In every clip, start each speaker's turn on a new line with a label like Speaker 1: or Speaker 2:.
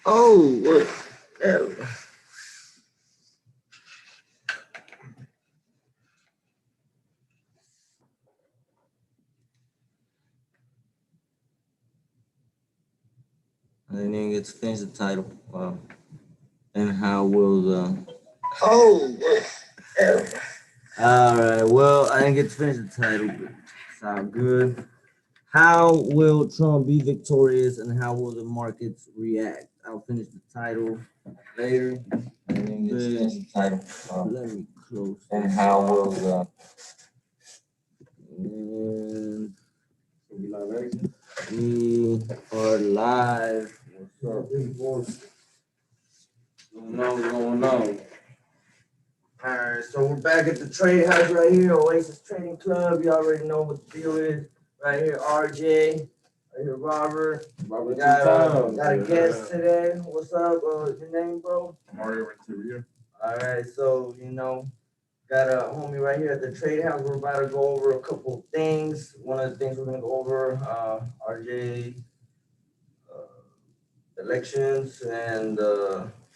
Speaker 1: Oh, what? Yeah. I didn't even get to finish the title. Wow. And how will the. Oh, what? Yeah. All right. Well, I didn't get to finish the title, but sound good. How will Trump be victorious and how will the markets react? I'll finish the title later. I didn't get to finish the title. Let me close. And how will the. And we are live. What's up, people? What's going on? All right, so we're back at the trade house right here, Oasis Trading Club. You already know what the deal is. Right here, RJ. Right here, Robert. We got a guest today. What's up? Your name, bro?
Speaker 2: Mario Renteria.
Speaker 1: All right, so got a homie right here at the trade house. We're about to go over a couple of things. One of the things we're gonna go over, RJ, elections and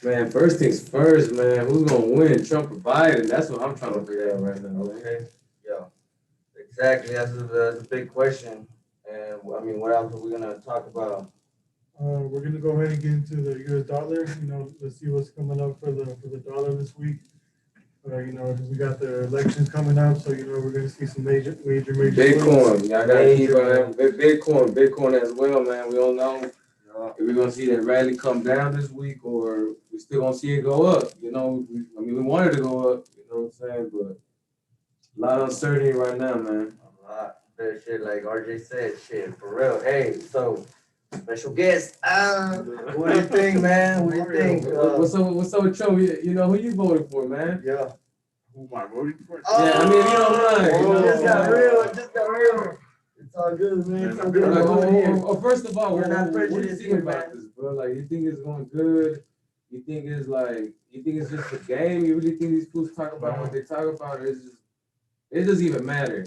Speaker 3: Man, first things first, man. Who's gonna win, Trump or Biden? That's what I'm trying to figure out right now.
Speaker 1: okay, yeah, exactly. That's a big question. And I mean, what else are we gonna talk about?
Speaker 2: We're gonna go ahead and get into the U.S. dollar. Let's see what's coming up for the dollar this week. We got the elections coming up, so we're gonna see some major.
Speaker 3: Bitcoin, y'all gotta keep on Bitcoin as well, man. We don't know if we're gonna see that rally come down this week or we still gonna see it go up. We wanted to go up. You know what I'm saying? But a lot of uncertainty right now, man.
Speaker 1: A lot. That shit, like RJ said, shit for real. Hey, so special guest. What do you think, man? What do you think?
Speaker 3: What's up with Trump? Who you voted for, man?
Speaker 1: Yeah.
Speaker 2: Who am I voting for?
Speaker 3: Yeah, I mean, if you don't mind.
Speaker 1: It just got real. It just got real. It's all good, man. It's all good.
Speaker 3: First of all,
Speaker 1: we're not
Speaker 3: what do you
Speaker 1: prejudiced
Speaker 3: think
Speaker 1: here,
Speaker 3: about
Speaker 1: man.
Speaker 3: this, bro? Like, you think it's going good? You think it's just a game? You really think these fools talk about what they talk about, or it doesn't even matter?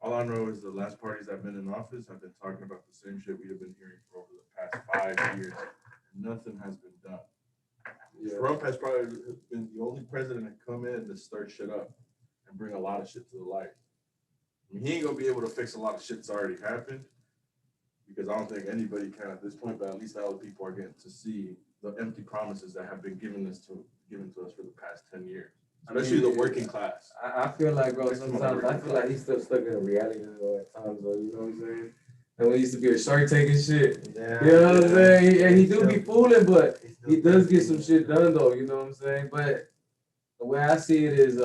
Speaker 2: All I know is the last parties that have been in office have been talking about the same shit we have been hearing for over the past 5 years. Nothing has been done. Yeah. Trump has probably been the only president to come in to start shit up and bring a lot of shit to the light. I mean, he ain't gonna be able to fix a lot of shit that's already happened because I don't think anybody can at this point, but at least all the people are getting to see the empty promises that have been given to us for the past 10 years. Especially the working class.
Speaker 3: I feel like, bro, sometimes I feel like he's still stuck in a reality though at times, though. You know what I'm saying? And when he used to be a Shark Tank and shit.
Speaker 1: Yeah,
Speaker 3: you know what I'm saying? And he do be fooling, but he does get some shit done, though. You know what I'm saying? But the way I see it is,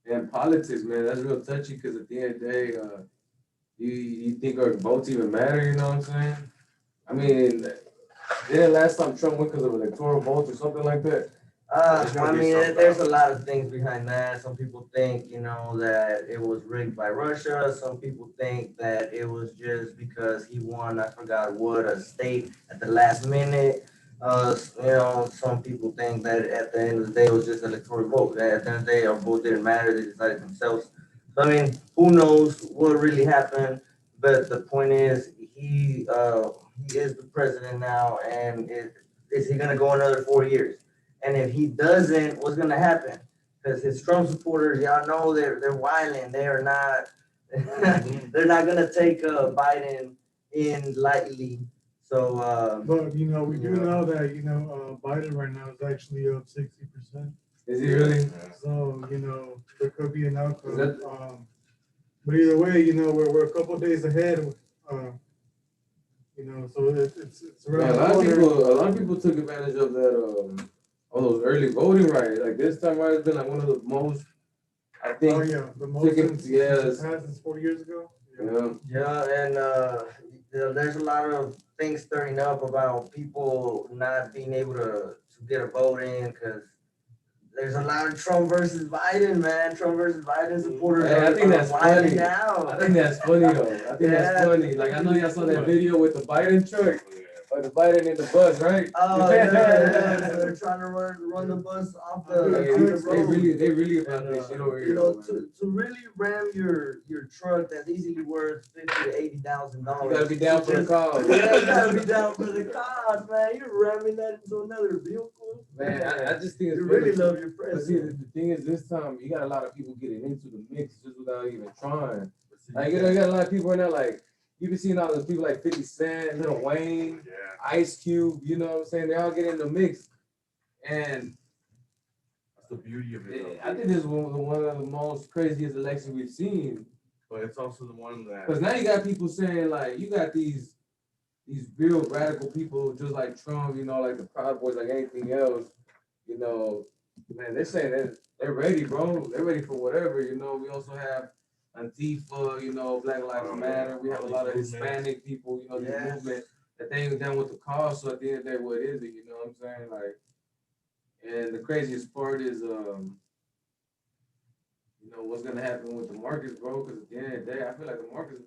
Speaker 3: in politics, man, that's real touchy because at the end of the day, you think our votes even matter? You know what I'm saying? I mean, didn't last time Trump went because of electoral votes or something like that?
Speaker 1: I mean, there's a lot of things behind that. Some people think, that it was rigged by Russia. Some people think that it was just because he won, I forgot what, a state at the last minute. Some people think that at the end of the day, it was just electoral vote. At the end of the day, our vote didn't matter. They decided themselves. So, I mean, who knows what really happened? But the point is, he is the president now, and is he going to go another 4 years? And if he doesn't, what's gonna happen? Because his Trump supporters, y'all know they're wilding. They are not. They're not gonna take Biden in lightly. So,
Speaker 2: but we do know that Biden right now is actually up 60%.
Speaker 3: Is he really?
Speaker 2: So there could be an outcome. But either way, we're a couple of days ahead. So it's
Speaker 3: around. A lot of people took advantage of that. All those early voting rights, like this time, right? It's been like one of the most. I think.
Speaker 2: Oh yeah, the most. Since 4 years ago.
Speaker 1: Yeah, and there's a lot of things stirring up about people not being able to get a vote in because there's a lot of Trump versus Biden, man. Trump versus Biden supporters.
Speaker 3: I think that's funny.
Speaker 1: Now.
Speaker 3: I think that's funny though. I think that's funny. Like I know y'all saw that video with the Biden truck. the Biden in the bus, right?
Speaker 1: Oh yeah. So they're trying to run the bus off the road.
Speaker 3: They really about this shit over here.
Speaker 1: You know, to really ram your truck that's easily worth $50,000 to $80,000.
Speaker 3: You gotta be down for the cause.
Speaker 1: Yeah, you gotta be down for the cause, man. You're ramming that into another vehicle.
Speaker 3: Man, I just think it's
Speaker 1: you really
Speaker 3: funny.
Speaker 1: love your
Speaker 3: But
Speaker 1: friends.
Speaker 3: see, the thing is, this time you got a lot of people getting into the mix just without even trying. Like, you got a lot of people right now, like, you been seeing all those people like 50 Cent, Lil Wayne, Ice Cube, you know what I'm saying? They all get in the mix. And
Speaker 2: that's the beauty of it.
Speaker 3: I think this is one of the most craziest elections we've seen.
Speaker 2: But it's also the one that,
Speaker 3: because now you got people saying, like, you got these real radical people just like Trump, you know, like the Proud Boys, like anything else, you know, man, they're saying that they're ready, bro. They're ready for whatever, you know. We also have Antifa, you know, Black Lives Matter. We have a lot of Hispanic people, you know, the movement that they ain't down with the cause. So at the end of the day, what is it? You know what I'm saying? Like, and the craziest part is, you know, what's gonna happen with the markets, bro? Because at the end of the day, I feel like the markets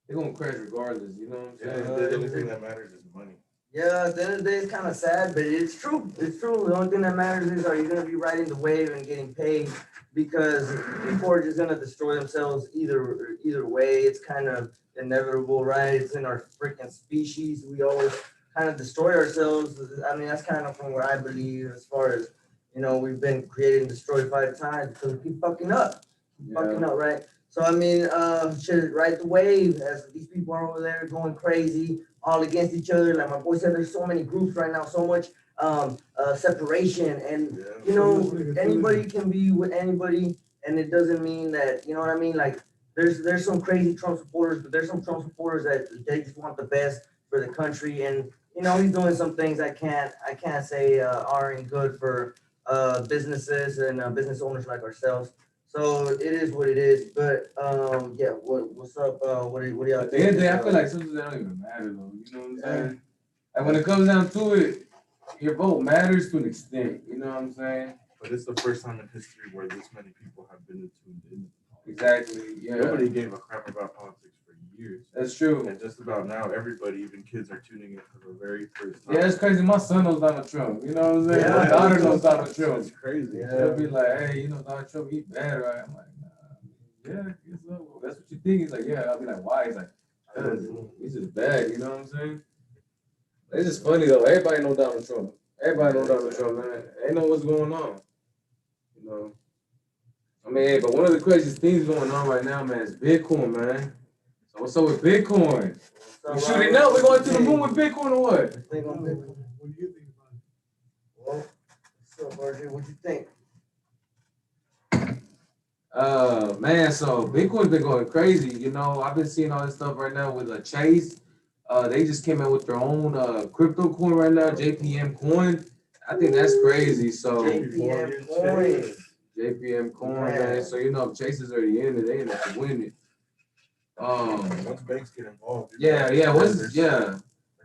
Speaker 3: they're gonna crash regardless. You know what I'm saying?
Speaker 2: The only thing that matters is money.
Speaker 1: Yeah, at the end of the day, it's kind of sad, but it's true. It's true. The only thing that matters is are you going to be riding the wave and getting paid? Because people are just going to destroy themselves either way. It's kind of inevitable, right? It's in our freaking species. We always kind of destroy ourselves. I mean, that's kind of from what I believe as far as, you know, we've been created and destroyed 5 times because we keep fucking up. Fucking up, right? So, I mean, should ride the wave as these people are over there going crazy, all against each other. Like my boy said, there's so many groups right now, so much separation. And, you know, anybody can be with anybody. And it doesn't mean that, you know what I mean? Like, there's some crazy Trump supporters, but there's some Trump supporters that they just want the best for the country. And, you know, he's doing some things I can't say aren't good for businesses and business owners like ourselves. So it is what it is, but yeah. What's up? What do y'all
Speaker 3: think? At the end of the day, I feel like sometimes that don't even matter though. You know what I'm saying? Like when it comes down to it, your vote matters to an extent. You know what I'm saying?
Speaker 2: But it's the first time in history where this many people have been tuned in.
Speaker 3: Exactly. Yeah.
Speaker 2: Nobody gave a crap about politics for years.
Speaker 3: That's true.
Speaker 2: And just about now, everybody, even kids, are tuning in for the very first time.
Speaker 3: Yeah, it's crazy. My son knows Donald Trump. You know what I'm saying?
Speaker 1: Yeah,
Speaker 3: my daughter knows Donald Trump.
Speaker 2: It's crazy.
Speaker 3: Yeah. She'll be like, "Hey, you know Donald Trump, he bad, right?" I'm like, "Nah, yeah, guess so. That's what you think." He's like, "Yeah." I'll be like, "Why?" He's like, "He's just bad." You know what I'm saying? It's just funny though. Everybody know Donald Trump. Everybody know Donald Trump, man. They know what's going on. You know. I mean, hey, but one of the craziest things going on right now, man, is Bitcoin, man. So what's up with Bitcoin? We're shooting up. We're going to the moon with Bitcoin or what?
Speaker 1: What do you think about it? Well, what's up, RJ? What you think?
Speaker 3: Man, so Bitcoin's been going crazy. You know, I've been seeing all this stuff right now with Chase. They just came out with their own crypto coin right now, JPM coin. I think that's crazy. So JPM coin, man. So you know, if Chase is already in it, they end up to win it.
Speaker 2: Once banks get involved.
Speaker 3: There's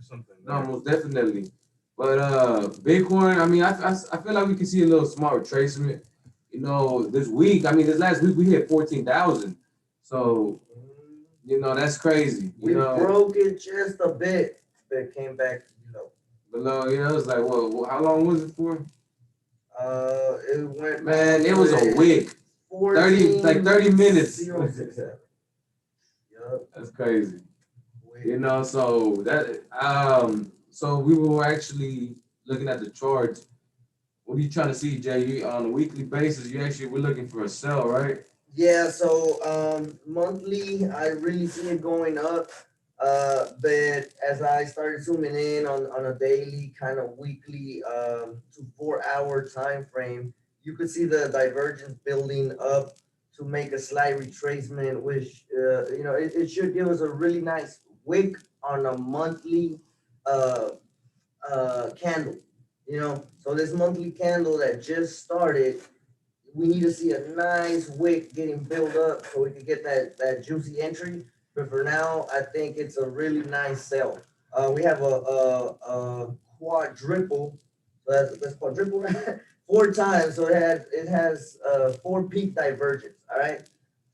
Speaker 3: something.
Speaker 2: There.
Speaker 3: No, most definitely. But Bitcoin, I mean, I feel like we can see a little smart retracement. You know, this last week we hit 14,000. So, you know, that's crazy.
Speaker 1: We broke it just a bit, but it came back
Speaker 3: below. You know, it was like, what how long was it for?
Speaker 1: It went.
Speaker 3: Man, it was a week. 30 minutes. That's crazy. You know, so that so we were actually looking at the charts. What are you trying to see, Jay? You on a weekly basis, we're looking for a sell, right?
Speaker 1: Yeah, so monthly I really see it going up. But as I started zooming in on a daily, kind of weekly to 4-hour time frame, you could see the divergence building up to make a slight retracement, which you know, it should give us a really nice wick on a monthly candle. You know, so this monthly candle that just started, we need to see a nice wick getting built up so we can get that juicy entry. But for now, I think it's a really nice sell. We have a quadruple, so that's quadruple, right? 4 times, so it has 4 peak divergence. All right,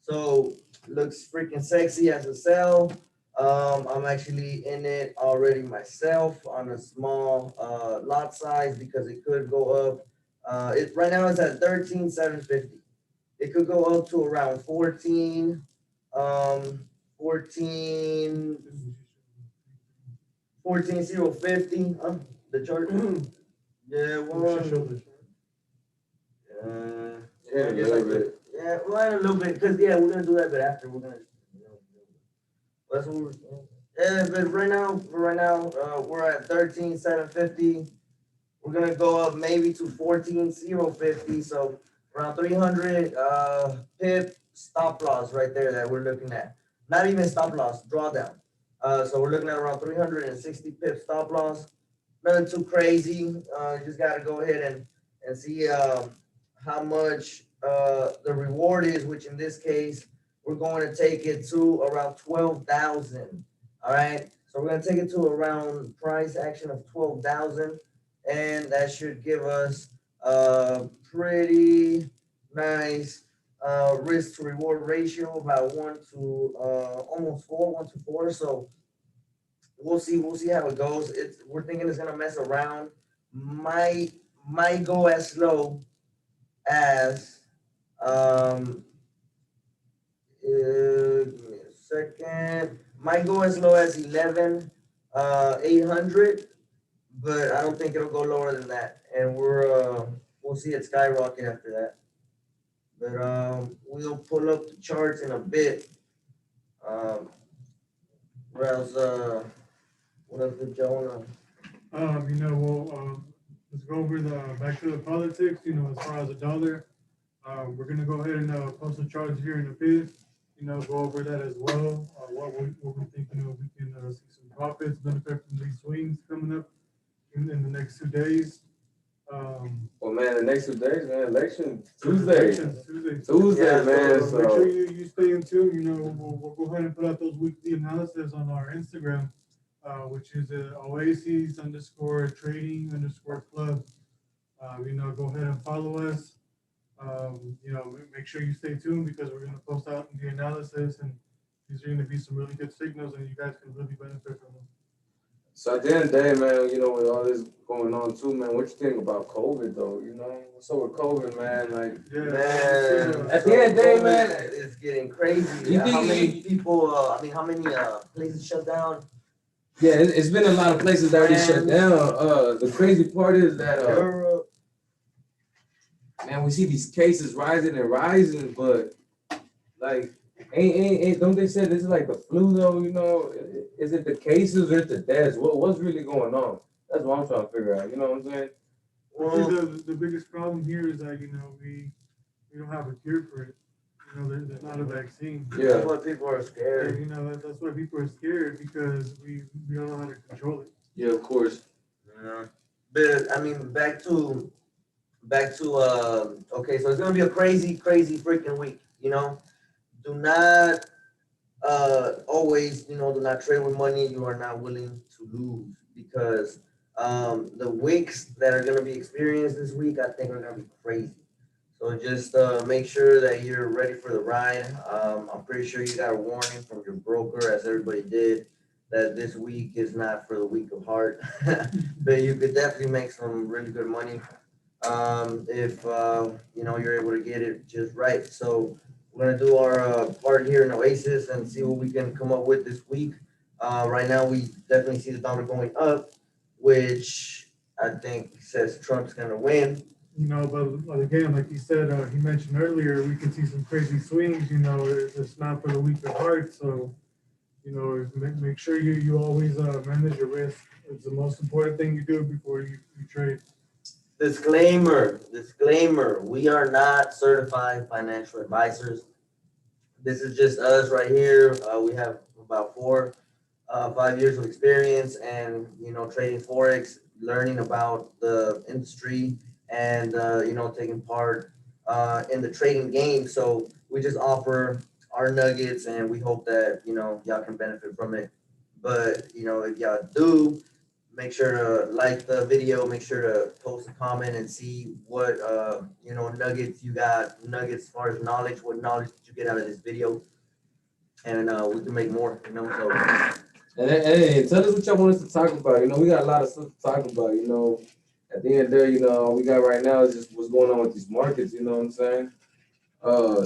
Speaker 1: so looks freaking sexy as a sell. I'm actually in it already myself on a small lot size because it could go up. It right now it's at 13,750. It could go up to around 14, 14, 14,050. The chart. Yeah, well,
Speaker 3: Yeah, a
Speaker 1: just like
Speaker 3: little bit.
Speaker 1: yeah, well, a little bit because yeah, we're gonna do that, but after we're gonna, you know, that's what we're. Yeah, but right now, we're at 13,750. We're gonna go up maybe to 14,050. So around 300 pip stop loss right there that we're looking at. Not even stop loss, drawdown. So we're looking at around 360 pip stop loss. Nothing too crazy. You just gotta go ahead and see how much the reward is, which in this case we're going to take it to around 12,000. All right, so we're gonna take it to around price action of 12,000, and that should give us a pretty nice risk to reward ratio about one to almost four, 1 to 4. So we'll see how it goes. We're thinking it's gonna mess around. Might go as low as give me a second. Might go as low as 11 800, but I don't think it'll go lower than that. And we'll see it skyrocket after that. But we'll pull up the charts in a bit. Um, what else? What else did Jonah?
Speaker 4: Let's go over the back to the politics. As far as the dollar, we're gonna go ahead and post the charts here in a bit. Go over that as well. What we think. We can see some profits, benefit from these swings coming up in the next 2 days.
Speaker 3: Well, man, the next 2 days, man, election Tuesday.
Speaker 4: Tuesday,
Speaker 3: Yeah, man.
Speaker 4: so make sure you stay in tune. We'll go ahead and put out those weekly analysis on our Instagram, which is Oasis _ trading _ club. Go ahead and follow us. Make sure you stay tuned because we're going to post out the analysis, and these are going to be some really good signals, and you guys can really benefit from them.
Speaker 3: So at the end of the day, man, with all this going on too, man, what you think about COVID though? What's up with COVID, man? Like,
Speaker 1: Man,
Speaker 3: at the end of the day, man,
Speaker 1: it's getting crazy.
Speaker 3: You
Speaker 1: How
Speaker 3: think
Speaker 1: many people? How many places shut down?
Speaker 3: yeah, it's been a lot of places that already shut down. The crazy part is that
Speaker 1: Europe.
Speaker 3: man, we see these cases rising and rising, but like, ain't don't they say this is like the flu though? Is it the cases or the deaths? What's really going on? That's what I'm trying to figure out. You know what I'm saying?
Speaker 4: Well, the biggest problem here is that we don't have a cure for it. There's not a vaccine.
Speaker 3: Yeah.
Speaker 1: That's why people are scared.
Speaker 4: That's why people are scared because we don't know how to control it.
Speaker 3: Yeah, of course.
Speaker 1: Yeah. But I mean, back to okay, so it's gonna be a crazy freaking week. Do not always do not trade with money you are not willing to lose, because the weeks that are going to be experienced this week I think are going to be crazy. So just make sure that you're ready for the ride. I'm pretty sure you got a warning from your broker, as everybody did, that this week is not for the weak of heart. But you could definitely make some really good money if you're able to get it just right. So we're gonna do our part here in Oasis and see what we can come up with this week. Right now, we definitely see the dollar going up, which I think says Trump's gonna win.
Speaker 4: But again, like you said, he mentioned earlier, we can see some crazy swings. It's not for the weak of heart. So, make sure you always manage your risk. It's the most important thing you do before you trade.
Speaker 1: Disclaimer, we are not certified financial advisors. This is just us right here. We have about 5 years of experience and, trading Forex, learning about the industry and, taking part in the trading game. So we just offer our nuggets and we hope that, y'all can benefit from it. But, if y'all do, make sure to like the video, make sure to post a comment and see what, nuggets you got, nuggets as far as knowledge, what knowledge did you get out of this video? and we can make more. You know, so
Speaker 3: Hey, tell us what y'all want us to talk about. You know, we got a lot of stuff to talk about. You know, at the end of the day, you know, all we got right now is just what's going on with these markets. You know what I'm saying?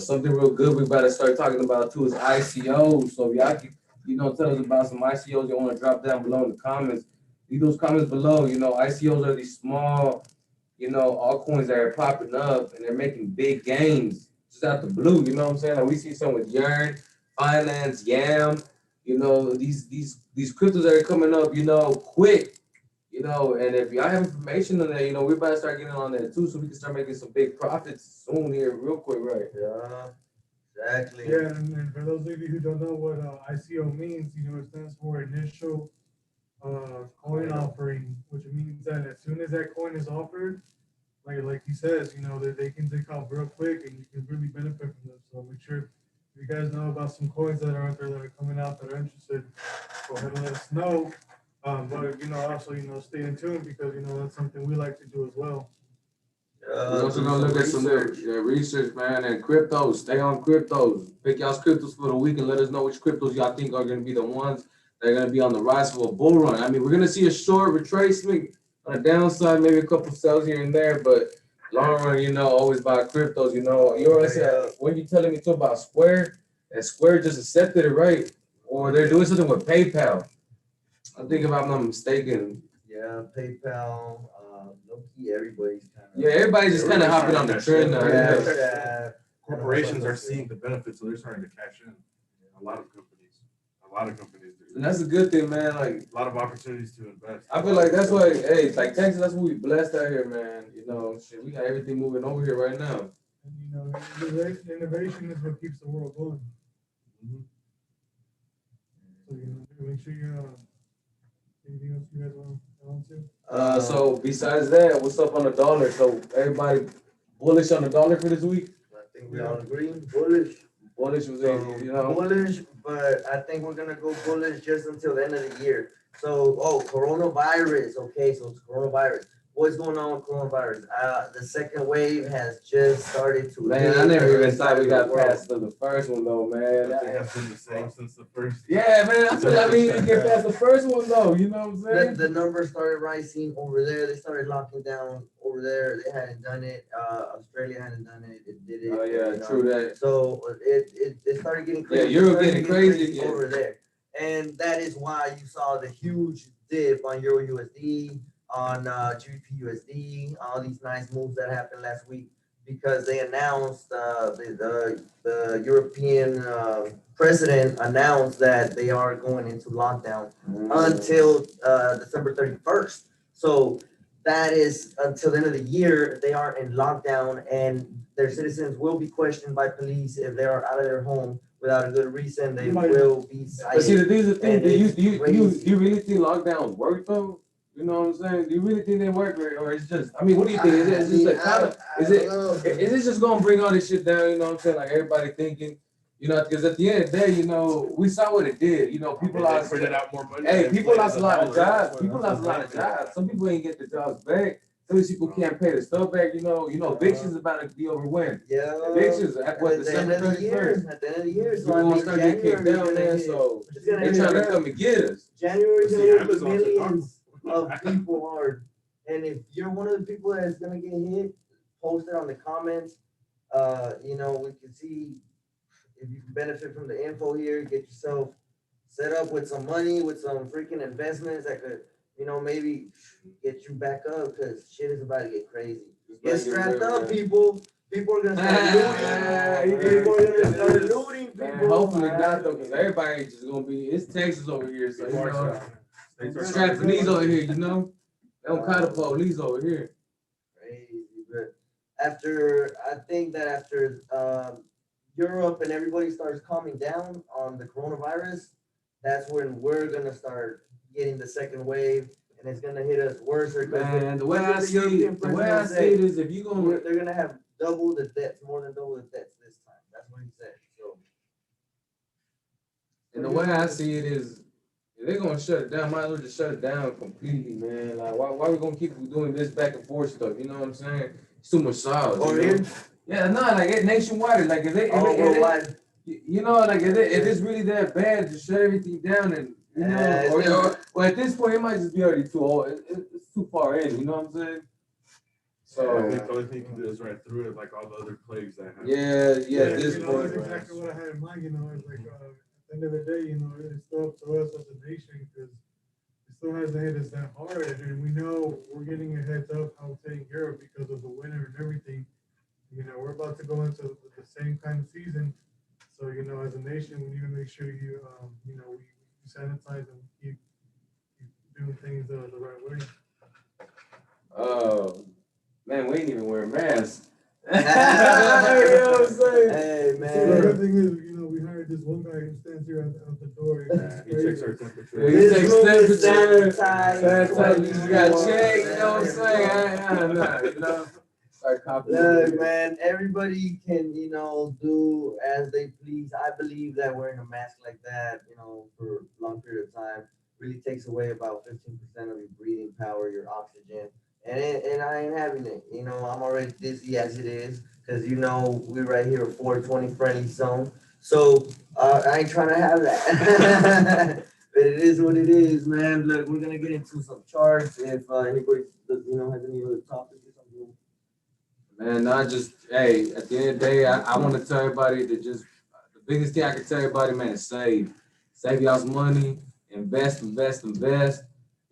Speaker 3: Something real good we better start talking about too is ICOs. So if y'all can, you know, tell us about some ICOs you want to drop down below in the comments. Leave those comments below. You know, ICOs are these small, you know, altcoins that are popping up and they're making big gains just out the blue. You know what I'm saying? Like we see some with Yearn, Finance, Yam. You know, these cryptos that are coming up. You know, quick. You know, and if y'all have information on that, you know, we better start getting on that too, so we can start making some big profits soon here, real quick, right?
Speaker 1: yeah, exactly.
Speaker 4: Yeah, and for those of you who don't know what ICO means, you know, it stands for initial coin offering, which means that as soon as that coin is offered, like he says, you know, that they can take off real quick and you can really benefit from them. So make sure if you guys know about some coins that are out there that are coming out that are interested, go ahead and let us know. But you know, also, you know, stay in tune because you know that's something we like to do as well.
Speaker 3: We're also gonna look at some research, man, and cryptos. Stay on cryptos. Pick y'all's cryptos for the week and let us know which cryptos y'all think are gonna be the ones that are gonna be on the rise for a bull run. I mean, we're gonna see a short retracement on the downside, maybe a couple sales here and there, but long run, you know, always buy cryptos. You know, you always said when you telling me too about Square, and Square just accepted it, right? Or they're doing something with PayPal. I think if I'm not mistaken.
Speaker 1: Yeah, PayPal, low key, everybody's kind of.
Speaker 3: Yeah, everybody's just kind of hopping on the trend now.
Speaker 1: Yeah.
Speaker 2: Corporations are seeing the benefits, so they're starting to cash in. A lot of companies do.
Speaker 3: And that's a good thing, man. Like
Speaker 2: a lot of opportunities to invest.
Speaker 3: I feel like that's why, hey, like Texas, that's what we blessed out here, man. You know, shit, we got everything moving over here right now.
Speaker 4: And you know, innovation is what keeps the world going.
Speaker 2: Mm-hmm.
Speaker 4: So you know, make sure you're. Anything else you guys want to?
Speaker 3: So besides that, what's up on the dollar? So everybody bullish on the dollar for this week?
Speaker 1: I think we all agree, bullish.
Speaker 3: Bullish was, you know,
Speaker 1: bullish, but I think we're gonna go bullish just until the end of the year. So, coronavirus. Okay, so it's coronavirus. What's going on with coronavirus? The second wave has just started to.
Speaker 3: Man, I never even thought we got past the first one though, man.
Speaker 2: They have been the same since the first.
Speaker 3: Yeah, man. I feel like we didn't get past the first one though. You know what I'm saying?
Speaker 1: The numbers started rising over there. They started locking down over there. They hadn't done it. Australia hadn't done it. It did it.
Speaker 3: Oh yeah, true that.
Speaker 1: So it started getting crazy.
Speaker 3: Yeah, Euro getting crazy
Speaker 1: over there, and that is why you saw the huge dip on Euro USD, on GBP USD, all these nice moves that happened last week because they announced the European president announced that they are going into lockdown until December 31st. So that is until the end of the year, they are in lockdown and their citizens will be questioned by police if they are out of their home without a good reason. They will be cited.
Speaker 3: But see, these are the things. Do you really think lockdowns work though? You know what I'm saying? Do you really think they work, or it's just? I mean, what do you think? Is it just gonna bring all this shit down? You know what I'm saying? Like everybody thinking, you know, because at the end of the day, you know, we saw what it did. You know, people lost.
Speaker 2: Printed out more money.
Speaker 3: Hey, people lost a lot of jobs. People lost a lot of jobs. Some people ain't get the jobs back. Some of these people can't pay the stuff back. You know, evictions about to be over when?
Speaker 1: Yeah.
Speaker 3: Evictions at what, December 31st?
Speaker 1: At the end of the year,
Speaker 3: So we're gonna start getting kicked down there. So they're trying to come and get us.
Speaker 1: January's gonna hit millions of people hard. And if you're one of the people that's gonna get hit, post it on the comments. You know, we can see if you can benefit from the info here, get yourself set up with some money, with some freaking investments that could, you know, maybe get you back up because shit is about to get crazy. Get strapped up, people. People are gonna start looting. People are gonna start looting people.
Speaker 3: Hopefully not though, because everybody ain't just gonna be. It's Texas over here, so you know. Strapped police over here, you know. They don't call the police over here.
Speaker 1: Crazy, but I think that after Europe and everybody starts calming down on the coronavirus, that's when we're gonna start getting the second wave, and it's gonna hit us worse.
Speaker 3: Man, the way I see it is, if you gonna,
Speaker 1: they're gonna have double the deaths, more than double the deaths this time. That's what he said. So,
Speaker 3: and the way I see it is, if they're gonna shut it down, might as well just shut it down completely, man. Like, why we gonna keep doing this back and forth stuff? You know what I'm saying? It's too much sauce.
Speaker 1: Over here?
Speaker 3: Yeah, no, like it nationwide. Like if they
Speaker 1: worldwide.
Speaker 3: You know, like if it's really that bad, just shut everything down and you know, or at this point, it might just be already too old. It's too far in. You know what I'm saying? So
Speaker 2: I think the only thing you can do is right through it, like all the other plagues that happen.
Speaker 3: yeah. At this
Speaker 4: you know,
Speaker 3: point,
Speaker 4: that's exactly what I had in mind. You know, it's like at the end of the day, you know, it's still up to us as a nation because it still hasn't hit us that hard, and we know we're getting a heads up how it's taking care of because of the winter and everything. You know, we're about to go into the same kind of season, so you know, as a nation, we need to make sure you know, we sanitize and keep doing things the right way.
Speaker 3: oh man, we ain't even wear masks.
Speaker 1: You know what
Speaker 3: I'm saying?
Speaker 1: Hey
Speaker 4: So the good
Speaker 1: man.
Speaker 4: thing is, you know, we hired this one guy who stands here out the door.
Speaker 2: He checks our
Speaker 3: Yeah,
Speaker 2: temperature.
Speaker 3: he
Speaker 1: This
Speaker 3: takes
Speaker 1: room is
Speaker 3: temperature.
Speaker 1: sanitized.
Speaker 3: You got checked. You know what I'm saying? Nah, you know. Start copying.
Speaker 1: Look, man, everybody can, you know, do as they please. I believe that wearing a mask like that, you know, for a long period of time really takes away about 15% of your breathing power, your oxygen. And I ain't having it. You know, I'm already dizzy as it is because, you know, we're right here, a 420 friendly zone. So I ain't trying to have that. But it is what it is, man. Look, we're going to get into some charts. If anybody, you know, has any other topics or something.
Speaker 3: Man, not just hey. At the end of the day, I want to tell everybody to just the biggest thing I can tell everybody, man, is save y'all's money, invest.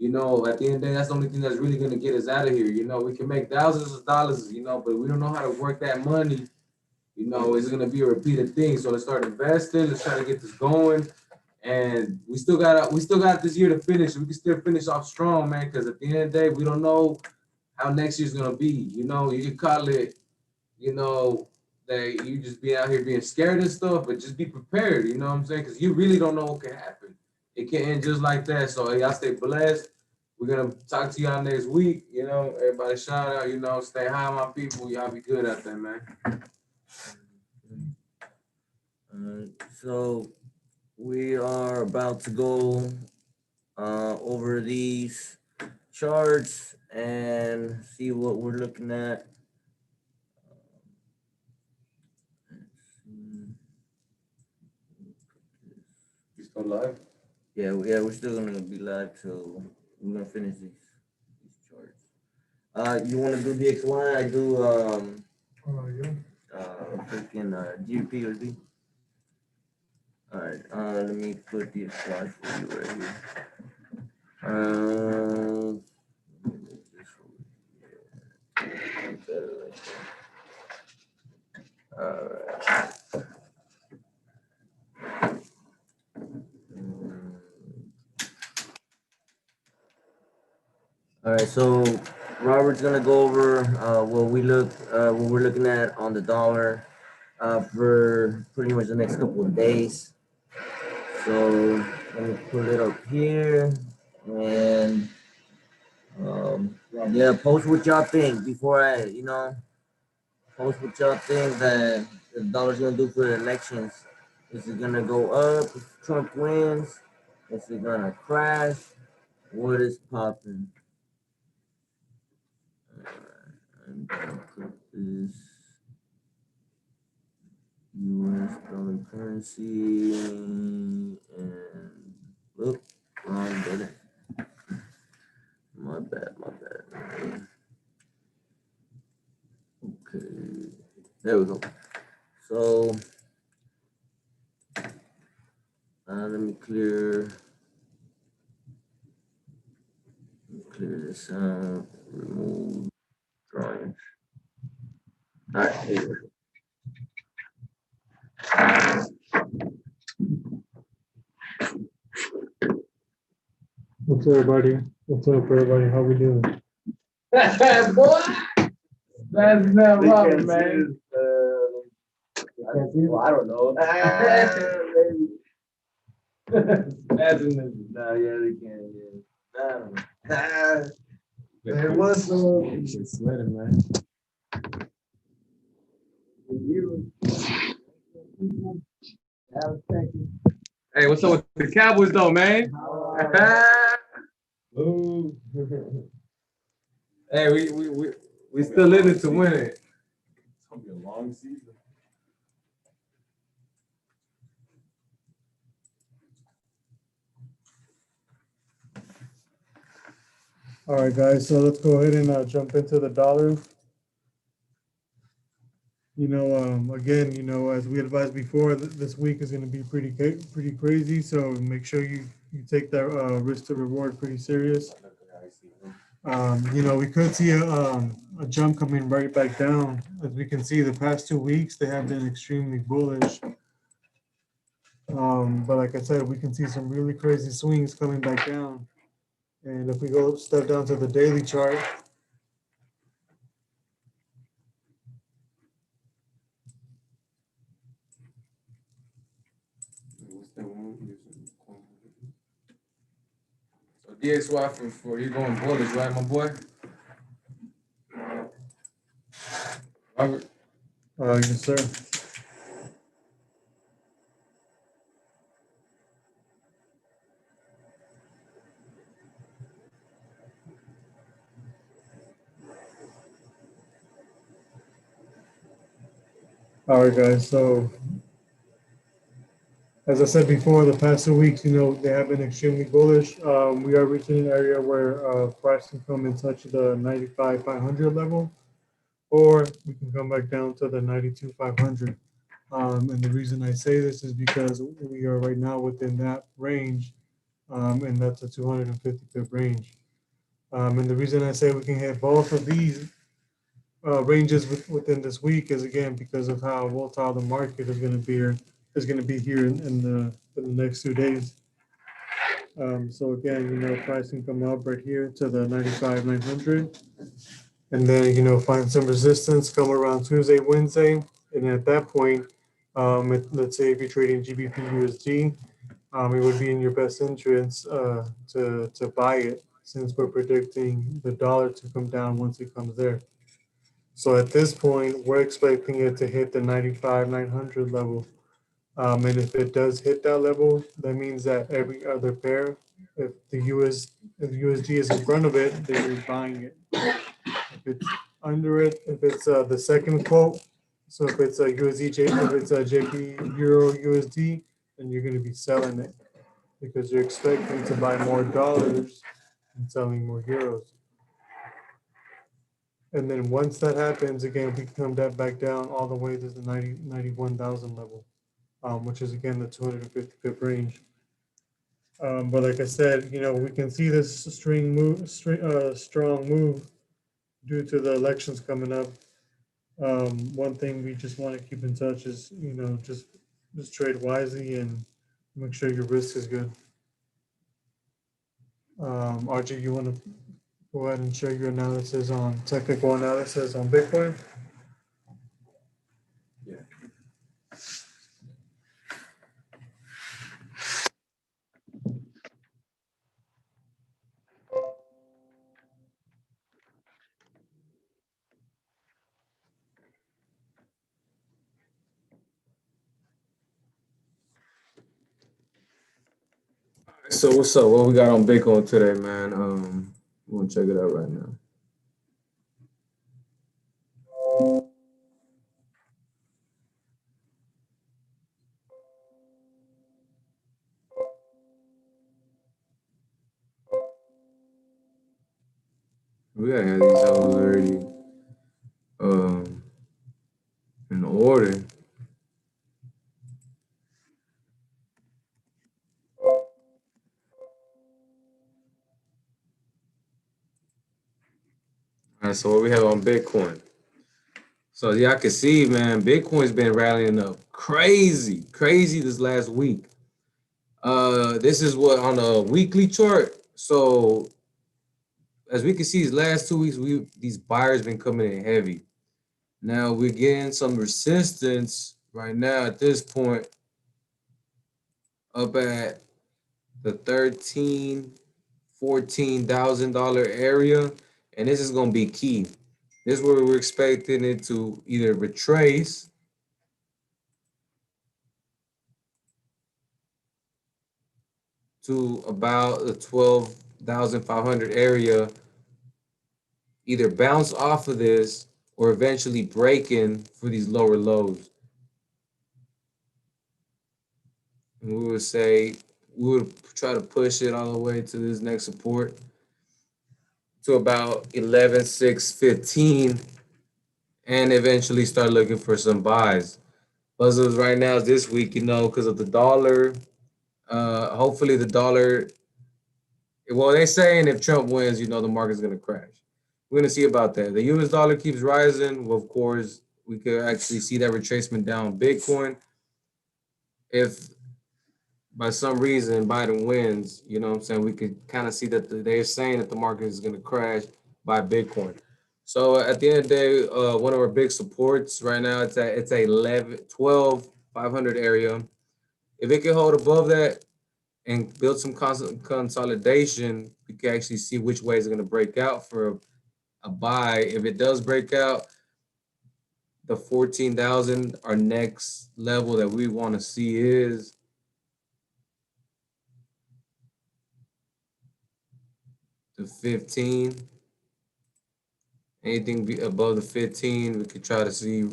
Speaker 3: You know, at the end of the day, that's the only thing that's really gonna get us out of here. You know, we can make thousands of dollars, you know, but we don't know how to work that money. You know, it's gonna be a repeated thing. So let's start investing. Let's try to get this going. And we still got this year to finish. We can still finish off strong, man. Because at the end of the day, we don't know how next year's gonna be. You know, you can call it, you know, that you just be out here being scared and stuff, but just be prepared. You know what I'm saying? Because you really don't know what can happen. It can end just like that. So hey, y'all stay blessed. We're gonna talk to y'all next week. You know, everybody shout out. You know, stay high, my people. Y'all be good out there, man.
Speaker 1: So we are about to go over these charts and see what we're looking at.
Speaker 3: You still live?
Speaker 1: Yeah, we're still gonna be live, so we're gonna finish these charts. You want to do DXY? I do
Speaker 4: Yeah.
Speaker 1: freaking GP or D. All right, let me put DXY for you right here. Better right there. All right. All right, so Robert's gonna go over what we're looking at on the dollar for pretty much the next couple of days. So let me pull it up here and yeah, post what y'all think before post what y'all think that the dollar's gonna do for the elections. Is it gonna go up if Trump wins? Is it gonna crash? What is popping? I'm gonna put this US dollar currency and look, wrong button. My bad. Okay, there we go. So let me clear this out, remove drawings. All right, here we go.
Speaker 4: What's up, everybody? What's up, everybody? How we doing?
Speaker 3: Boy, that's not wrong, man.
Speaker 1: Well, I don't know.
Speaker 3: That's in the
Speaker 1: Nah, yeah, they can. Yeah. I don't know. There was some.
Speaker 3: sweating, man. Hey, what's up with the Cowboys though, man? Ooh. Hey, we still in it to win it.
Speaker 2: It's gonna be a long season.
Speaker 4: All right, guys. So let's go ahead and jump into the dollar. Again, as we advised before, this week is going to be pretty crazy. So make sure you take that risk to reward pretty serious. We could see a jump coming right back down. As we can see, the past 2 weeks they have been extremely bullish. But like I said, we can see some really crazy swings coming back down. And if we go step down to the daily chart,
Speaker 3: So DXY for you going bullish, right, my boy? Robert.
Speaker 4: yes, sir. All right, guys. So as I said before, the past 2 weeks, they have been extremely bullish. We are reaching an area where price can come and touch the 95,500 level, or we can come back down to the 92,500. And the reason I say this is because we are right now within that range, and that's a 250 pip range. And the reason I say we can hit both of these ranges within this week is again because of how volatile the market is going to be here in the next 2 days. So again, price can come up right here to the 95,900, and then find some resistance, come around Tuesday, Wednesday, and at that point, let's say if you're trading GBP USD, it would be in your best interest to buy it since we're predicting the dollar to come down once it comes there. So at this point, we're expecting it to hit the 95,900 level. And if it does hit that level, that means that every other pair, if the USD is in front of it, then you're buying it. If it's under it, if it's the second quote, so if it's a if it's a JP Euro USD, then you're going to be selling it because you're expecting to buy more dollars and selling more euros. And then once that happens, again, we come back down all the way to the 91,000 level, which is again the 250 pip range. But like I said, we can see this strong move due to the elections coming up. One thing we just want to keep in touch is, just trade wisely and make sure your risk is good. RJ, you want to go ahead and share your analysis on technical analysis on Bitcoin?
Speaker 3: So what's up? What we got on Bitcoin today, man? We're gonna check it out right now. We gotta have these hoes already in order. All right, so what we have on Bitcoin. So y'all can see, man, Bitcoin's been rallying up crazy this last week. This is what on a weekly chart. So as we can see, these last 2 weeks, these buyers been coming in heavy. Now we're getting some resistance right now at this point up at the $14,000 area, and this is gonna be key. This is where we're expecting it to either retrace to about the 12,500 area, either bounce off of this or eventually breaking for these lower lows. And we would say we would try to push it all the way to this next support. to about 11,615 and eventually start looking for some buys. Puzzles right now this week, because of the dollar. Hopefully the dollar. Well, they're saying if Trump wins, the market's gonna crash. We're gonna see about that. The U.S. dollar keeps rising. Well, of course, we could actually see that retracement down Bitcoin. If by some reason Biden wins, what I'm saying, we could kind of see that they're saying that the market is gonna crash by Bitcoin. So at the end of the day, one of our big supports right now, it's a 500 area. If it can hold above that and build some consolidation, we can actually see which way it's going to break out for a buy. If it does break out, the 14,000, our next level that we want to see is the 15. Anything above the 15, we could try to see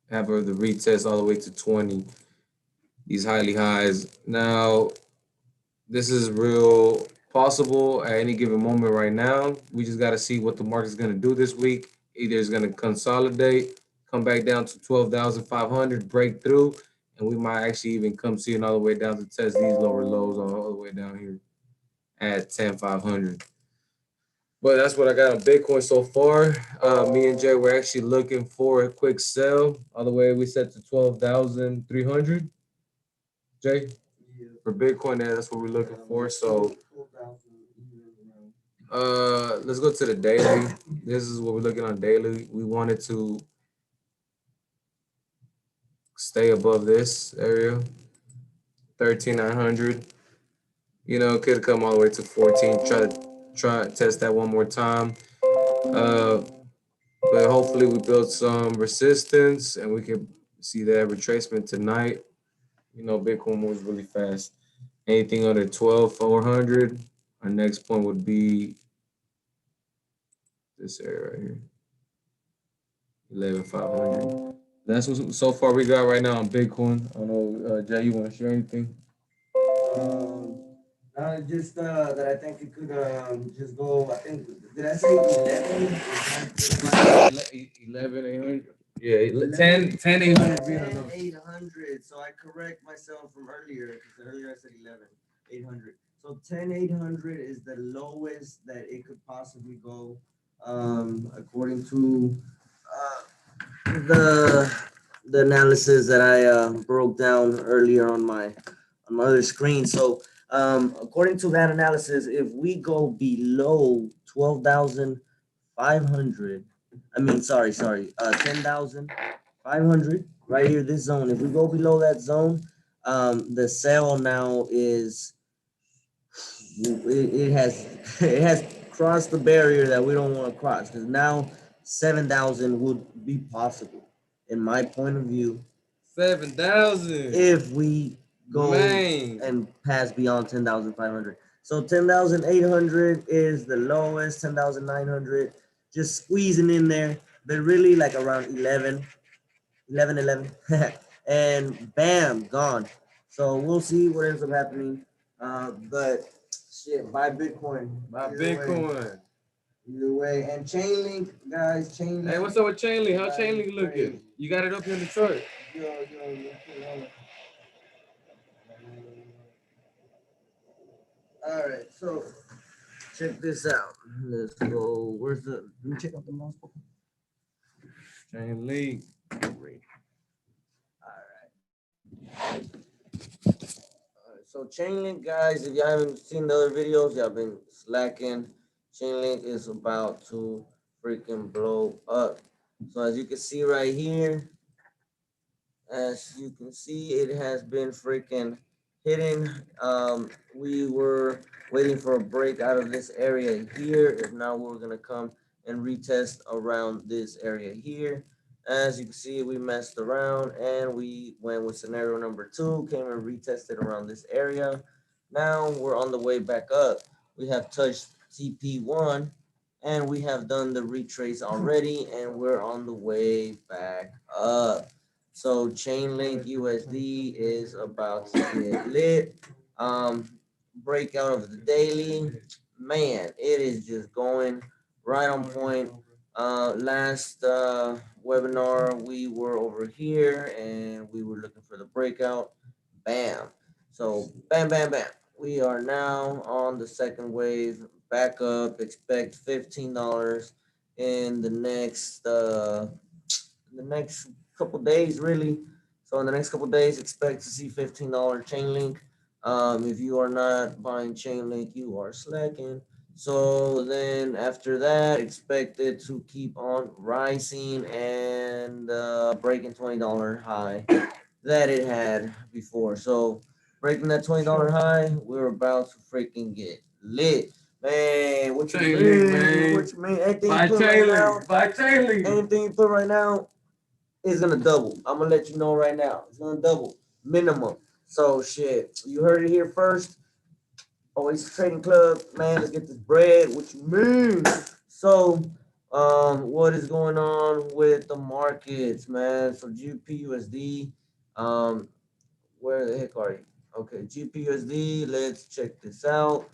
Speaker 3: have the retest all the way to 20. These highly highs. Now, this is real possible at any given moment right now. We just got to see what the market's going to do this week. Either it's going to consolidate, come back down to 12,500, break through, and we might actually even come seeing all the way down to test these lower lows all the way down here at 10,500. But that's what I got on Bitcoin so far. Me and Jay, we're actually looking for a quick sell. All the way we set to 12,300. Jay? For Bitcoin, that's what we're looking for. So let's go to the daily. This is what we're looking on daily. We wanted to stay above this area, 13,900. Could come all the way to 14. Try to test that one more time. Uh, but hopefully we build some resistance and we can see that retracement tonight. Bitcoin moves really fast. Anything under 12,400, our next point would be this area right here, 11,500. That's what so far we got right now on Bitcoin. I don't know, Jay, you want to share anything?
Speaker 1: Um, just that I think it could just go. I think did I say 11?
Speaker 3: 11,800. Yeah, 10,800 being enough.
Speaker 1: 800. So I correct myself from earlier because earlier I said 11,800. So 10,800 is the lowest that it could possibly go, according to the analysis that I broke down earlier on my other screen. So according to that analysis, if we go below 12,500, I mean, sorry, 10,500 right here, this zone. If we go below that zone, the sell now is it has it has crossed the barrier that we don't want to cross because now 7,000 would be possible in my point of view
Speaker 3: 7,000.
Speaker 1: if we go and pass beyond 10,500. So 10,800 is the lowest, 10,900 just squeezing in there, but really like around 11, and bam, gone. So we'll see what ends up happening. But shit, buy Bitcoin.
Speaker 3: Buy Bitcoin.
Speaker 1: Either way. And Chainlink, guys, Chainlink.
Speaker 3: Hey, what's up with Chainlink? How Chainlink looking? You got it up here in the chart.
Speaker 1: All right, so check this out. Let's go. Where's the? Let me check out the mouse.
Speaker 3: Chainlink.
Speaker 1: So Chainlink, guys, if you haven't seen the other videos, y'all been slacking. Chainlink is about to freaking blow up. So as you can see right here, it has been freaking hitting. We were waiting for a break out of this area here. If now we're gonna come and retest around this area here. As you can see, we messed around and we went with scenario number 2, came and retested around this area. Now we're on the way back up. We have touched TP1 and we have done the retrace already and we're on the way back up. So Chainlink USD is about to get lit. Breakout of the daily. Man, it is just going right on point. Last webinar, we were over here and we were looking for the breakout. Bam. So, bam, bam, bam. We are now on the second wave. Back up. Expect $15 in the next couple days, really. So in the next couple days, expect to see $15 chain link. If you are not buying chain link, you are slacking. So then after that, expect it to keep on rising and breaking $20 high that it had before. So breaking that $20 high, we're about to freaking get lit. Man, what you
Speaker 3: Chain link,
Speaker 1: mean?
Speaker 3: man.
Speaker 1: What you mean? Anything you
Speaker 3: Buy
Speaker 1: put right
Speaker 3: chain
Speaker 1: now,
Speaker 3: link. Buy chain link.
Speaker 1: anything you put right now is gonna double. I'm gonna let you know right now. It's gonna double minimum. So shit, you heard it here first. Always Trading Club, man. Let's get this bread. What you mean? So, what is going on with the markets, man? So GPUSD, um, where the heck are you? Okay, GPUSD. Let's check this out.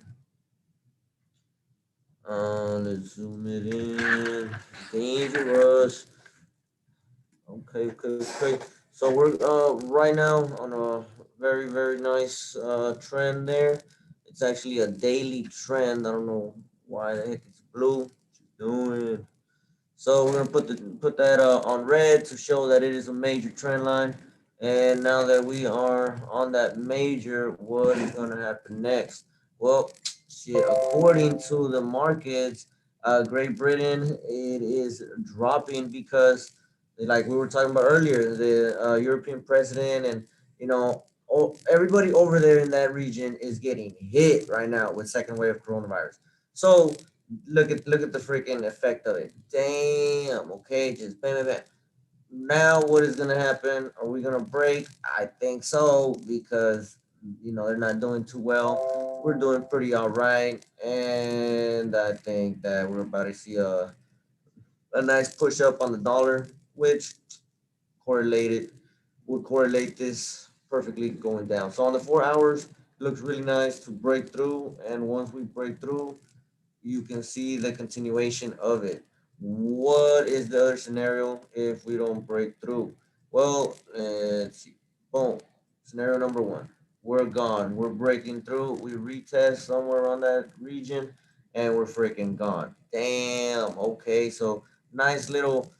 Speaker 1: Let's zoom it in. Dangerous. Okay, okay, okay. So we're right now on a very, very nice trend there. It's actually a daily trend. I don't know why the heck it's blue. What you doing? So we're gonna put that on red to show that it is a major trend line. And now that we are on that major, what is gonna happen next? Well, shit. According to the markets, Great Britain it is dropping because, like we were talking about earlier, the European president and everybody over there in that region is getting hit right now with second wave coronavirus. So look at the freaking effect of it. Damn. Okay, just bam, bam, bam. Now what is gonna happen? Are we gonna break? I think so because they're not doing too well. We're doing pretty all right, and I think that we're about to see a nice push up on the dollar, which correlated would correlate this perfectly going down. So on the 4 hours, looks really nice to break through, and once we break through, you can see the continuation of it. What is the other scenario if we don't break through? Well, let's see. Boom. Scenario number one. We're gone. We're breaking through. We retest somewhere on that region and we're freaking gone. Damn. Okay. So nice little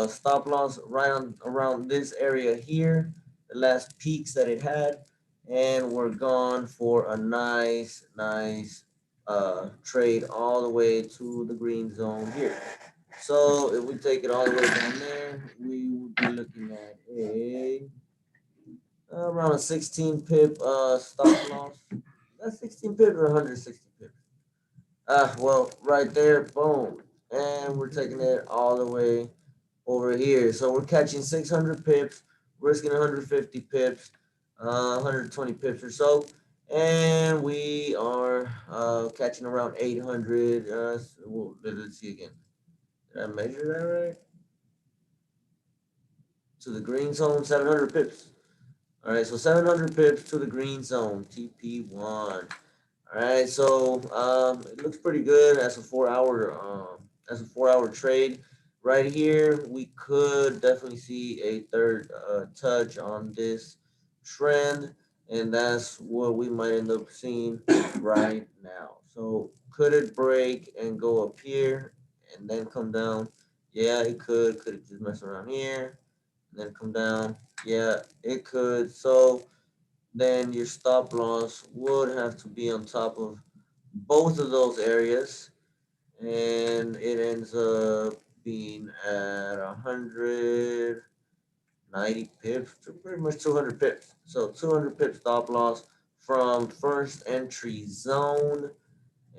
Speaker 1: stop loss right on around this area here. The last peaks that it had. And we're gone for a nice trade all the way to the green zone here. So if we take it all the way down there, we would be looking at around a 16 pip stop loss. That's 16 pips or 160 pips. Well, right there, boom, and we're taking it all the way over here. So we're catching 600 pips, risking 150 pips, 120 pips or so. And we are catching around 800. Let's see again. Did I measure that right? To the green zone, 700 pips. All right, so 700 pips to the green zone, TP1. All right, so it looks pretty good as a 4 hour trade. Right here, we could definitely see a third touch on this trend, and that's what we might end up seeing right now. So could it break and go up here and then come down? Yeah, it could. Could it just mess around here and then come down? Yeah, it could. So then your stop loss would have to be on top of both of those areas, and it ends up being at 190 pips to pretty much 200 pips. So 200 pip stop loss from first entry zone,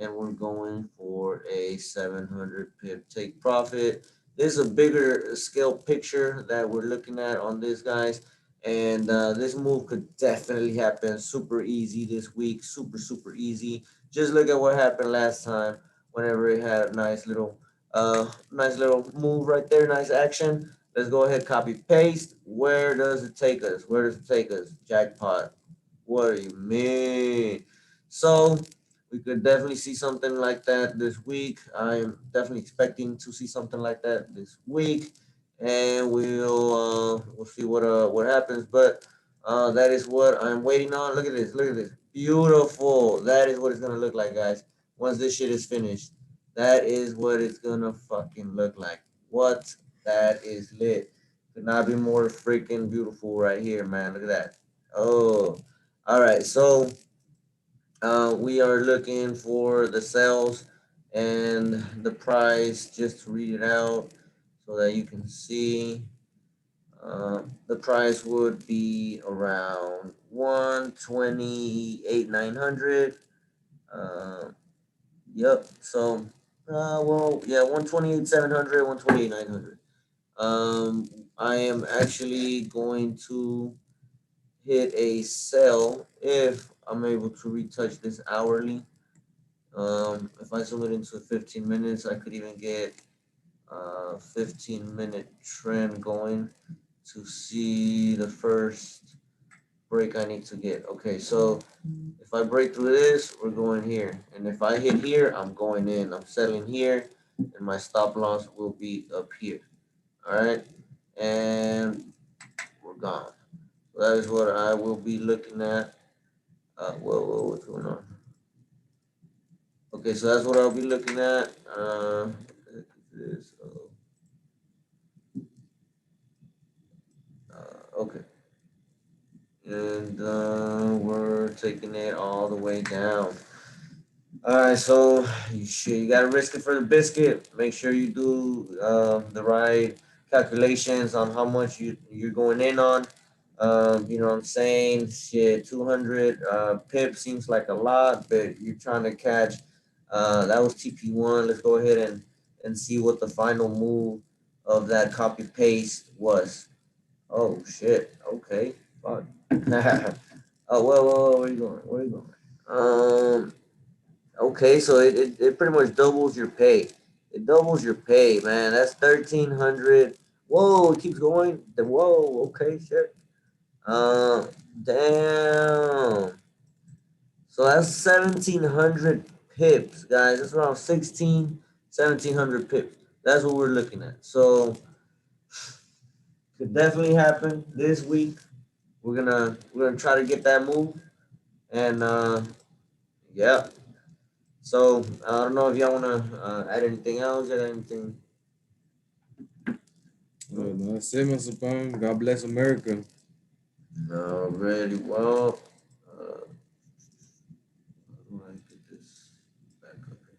Speaker 1: and we're going for a 700 pip take profit. This is a bigger scale picture that we're looking at on this, guys. And this move could definitely happen super easy this week. Super easy. Just look at what happened last time whenever it had a nice little move right there, nice action. Let's go ahead, copy paste. Where does it take us? Where does it take us? Jackpot. What do you mean? So we could definitely see something like that this week. I'm definitely expecting to see something like that this week, and we'll see what happens. But that is what I'm waiting on. Look at this. Look at this. Beautiful. That is what it's gonna look like, guys. Once this shit is finished, that is what it's gonna fucking look like. What? That is lit. Could not be more freaking beautiful right here, man. Look at that. Oh, all right. So we are looking for the sales and the price just to read it out so that you can see. The price would be around 128,900. Uh, yep. So, well, yeah, 128,700, 128,900. I am actually going to hit a sell if I'm able to retouch this hourly. If I zoom it into 15 minutes, I could even get a 15-minute trend going to see the first break I need to get. Okay, so if I break through this, we're going here. And if I hit here, I'm going in. I'm selling here, and my stop loss will be up here. All right, and we're gone. So that is what I will be looking at. What's going on? Okay, so that's what I'll be looking at. This, okay, and we're taking it all the way down. All right, so you gotta risk it for the biscuit. Make sure you do the right calculations on how much you're going in on. You know what I'm saying? Shit, 200 pips seems like a lot, but you're trying to catch. That was TP1. Let's go ahead and see what the final move of that copy paste was. Oh shit. Okay. Fuck. Oh well, where you going? Where you going? Okay, so it pretty much doubles your pay. It doubles your pay, man. That's 1,300. Whoa, it keeps going. Whoa, okay, shit. Uh, damn. So that's 1,700 pips, guys. That's around 1,700 pips. That's what we're looking at. So could definitely happen this week. We're gonna try to get that move, and yeah. So I don't know if y'all wanna add anything else or anything.
Speaker 3: No, that's it, Mr. Pong. God bless America.
Speaker 1: No, really well. Uh, let me get this back up here.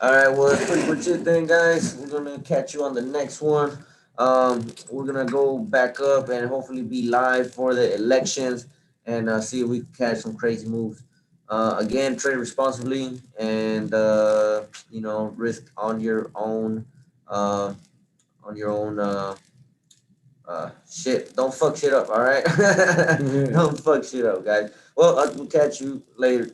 Speaker 1: All right, well, that's pretty much it then, guys. We're gonna catch you on the next one. We're gonna go back up and hopefully be live for the elections and see if we can catch some crazy moves. Again, trade responsibly and risk uh, on your own. Shit, don't fuck shit up, all right? Don't fuck shit up, guys. Well, we'll catch you later.